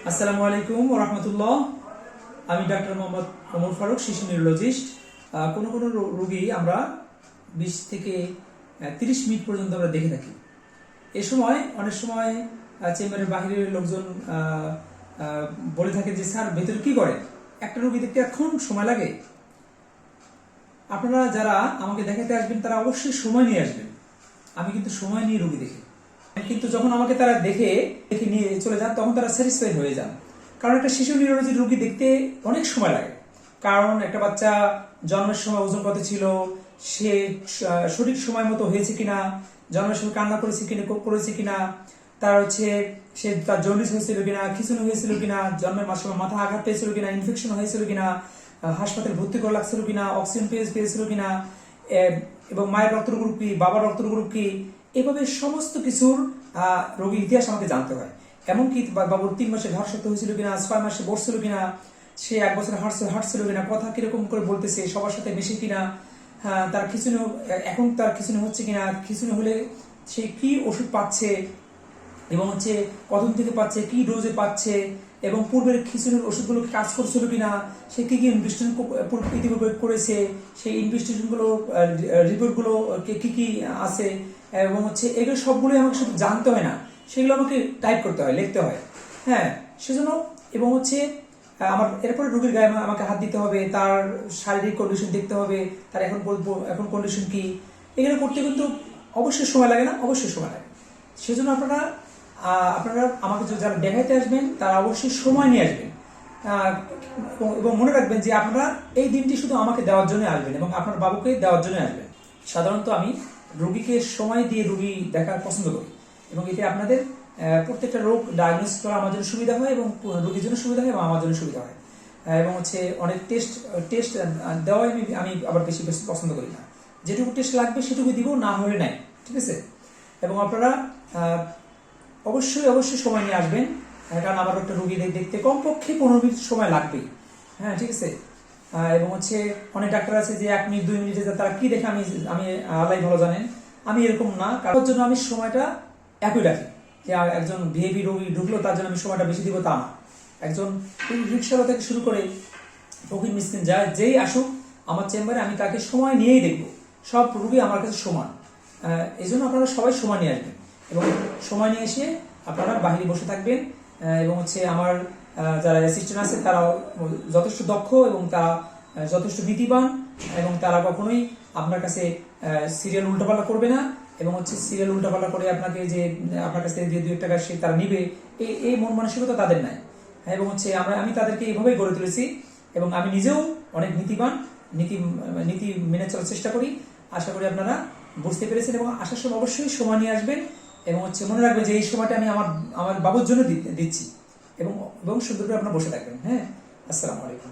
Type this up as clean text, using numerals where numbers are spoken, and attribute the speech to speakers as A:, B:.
A: আসসালামু আলাইকুম ওয়া রাহমাতুল্লাহ। আমি ডাক্তার মোহাম্মদ ওমর ফারুক, শিশু নিউরোলজিস্ট। কোনো কোনো রোগী আমরা 20 থেকে 30 মিনিট পর্যন্ত আমরা দেখে থাকি। এ সময় অনেক সময় চেম্বারের বাহিরের লোকজন বলে থাকে যে স্যার ভেতরে কি করে, একটা রোগী দেখতে এতক্ষণ সময় লাগে। আপনারা যারা আমাকে দেখাতে আসবেন তারা অবশ্যই সময় নিয়ে আসবেন। আমি কিন্তু সময় নিয়ে রোগী দেখি, কিন্তু যখন আমাকে তারা দেখে নিয়ে চলে যান তখন তারা স্যাটিসফাই হয়ে যান। কারণ একটা শিশু নিউরোলজির রোগী দেখতে অনেক সময় লাগে। কারণ একটা বাচ্চা জন্মের সময় ওজন কত ছিল, সে সঠিক সময় মতো হয়েছে কিনা, জন্মের সময় কান্না করেছে কিনা, তার সে তার জন্ডিস হয়েছিল কিনা, খিঁচুনি হয়েছিল কিনা, জন্মের সময় মাথা আঘাত পেয়েছিল কিনা, ইনফেকশন হয়েছিল কিনা, হাসপাতালে ভর্তি করা লাগছিল কিনা, অক্সিজেন পেয়েছিল কিনা, এবং মায়ের রক্তের গ্রুপ কি, বাবার রক্তের গ্রুপ কি, এভাবে সমস্ত কিছুর রোগীর ইতিহাস আমাকে জানতে হয়। এমনকি বাবুর 3 মাসে ঘাড় শক্ত হয়েছিল কিনা, 6 মাসে বসছিল কিনা, সে 1 বছর হাঁটছিল কিনা, কথা কিরকম করে বলতেছে, সবার সাথে মিশে কিনা, তার খিঁচুনি এখন তার খিঁচুনি হচ্ছে কিনা, খিঁচুনি হলে সে কি ওষুধ পাচ্ছে এবং কতদিন থেকে পাচ্ছে, কি ডোজে পাচ্ছে, এবং পূর্বের খিঁচুনির ওষুধগুলো কাজ করছিল কিনা, সে কি কি ইনভেস্টিগেশন ইতিপূর্বে করেছে, সেই ইনভেস্টিগেশনগুলো রিপোর্টগুলো কি কি আছে, এবং এগুলো সবগুলোই আমাকে শুধু জানতে হয় না, সেগুলো আমাকে টাইপ করতে হয়, লিখতে হয়। হ্যাঁ, সেজন্য এবং আমার এরপরে রোগীর গায়ে আমাকে হাত দিতে হবে, তার শারীরিক কন্ডিশন দেখতে হবে, তার এখন কন্ডিশন কি, এগুলো করতে কিন্তু অবশ্যই সময় লাগে না, অবশ্যই সময় লাগে। সেজন্য আপনারা আমাকে যারা দেখাইতে আসবেন তারা অবশ্যই সময় নিয়ে আসবেন, এবং মনে রাখবেন যে আপনারা এই দিনটি শুধু আমাকে দেওয়ার জন্য আসবেন এবং আপনার বাবুকে দেওয়ার জন্য আসবেন। সাধারণত আমি রোগীকে সময় দিয়ে রোগী দেখার পছন্দ করি, এবং এতে আপনাদের প্রত্যেকটা রোগ ডায়াগনোস করা আমার জন্য সুবিধা হয়, এবং রোগীর জন্য সুবিধা হয়, এবং আমার জন্য সুবিধা হয়। এবং অনেক টেস্ট দেওয়াই আমি আবার বেশি পছন্দ করি না। যেটুকু টেস্ট লাগবে সেটুকু দিব, না হলে নাই, ঠিক আছে। এবং আপনারা অবশ্যই সময় নিয়ে আসবেন, কারণ আমার একটা রোগী দেখতে কমপক্ষে 15 মিনিট সময় লাগবেই। হ্যাঁ, ঠিক আছে। এবং অনেক ডাক্তার আছে যে 1 মিনিট 2 মিনিটে তারা কি দেখে আমি আল্লাহ ভালো জানেন। আমি এরকম না, কারোর জন্য আমি সময়টা একই রাখি। যে একজন ভিআইপি রোগী ঢুকলো তার জন্য আমি সময়টা বেশি দিব তা না। একজন রিক্সাওয়ালা থেকে শুরু করে ফকির মিসকিন যেই আসুক আমার চেম্বারে, আমি তাকে সময় নিয়েই দেখবো। সব রোগী আমার কাছে সমান। এই জন্য আপনারা সবাই সময় নিয়ে আসবেন, এবং সময় নিয়ে এসে আপনারা বাহিরে বসে থাকবেন। এবং আমার যারা অ্যাসিস্ট্যান্ট আছে তারাও যথেষ্ট দক্ষ, এবং তারা যথেষ্ট নীতিবান, এবং তারা কখনোই আপনার কাছে সিরিয়াল উল্টাপাল্টা করবে না, এবং সিরিয়াল উল্টাপাল্টা করে আপনার কাছ থেকে যে 2 টাকা তারা নিবে, এই মন মানসিকতা তাদের নাই। এবং আমি তাদেরকে এইভাবেই গড়ে তুলেছি, এবং আমি নিজেও অনেক নীতিবান, নীতি মেনে চলার চেষ্টা করি। আশা করি আপনারা বুঝতে পেরেছেন, এবং আসার সময় অবশ্যই সময় নিয়ে আসবেন, এবং মনে রাখবেন যে এই সময়টা আমি আমার বাবুর জন্য দিচ্ছি, এবং সুন্দর করে আপনারা বসে থাকবেন। হ্যাঁ, আসসালামু আলাইকুম।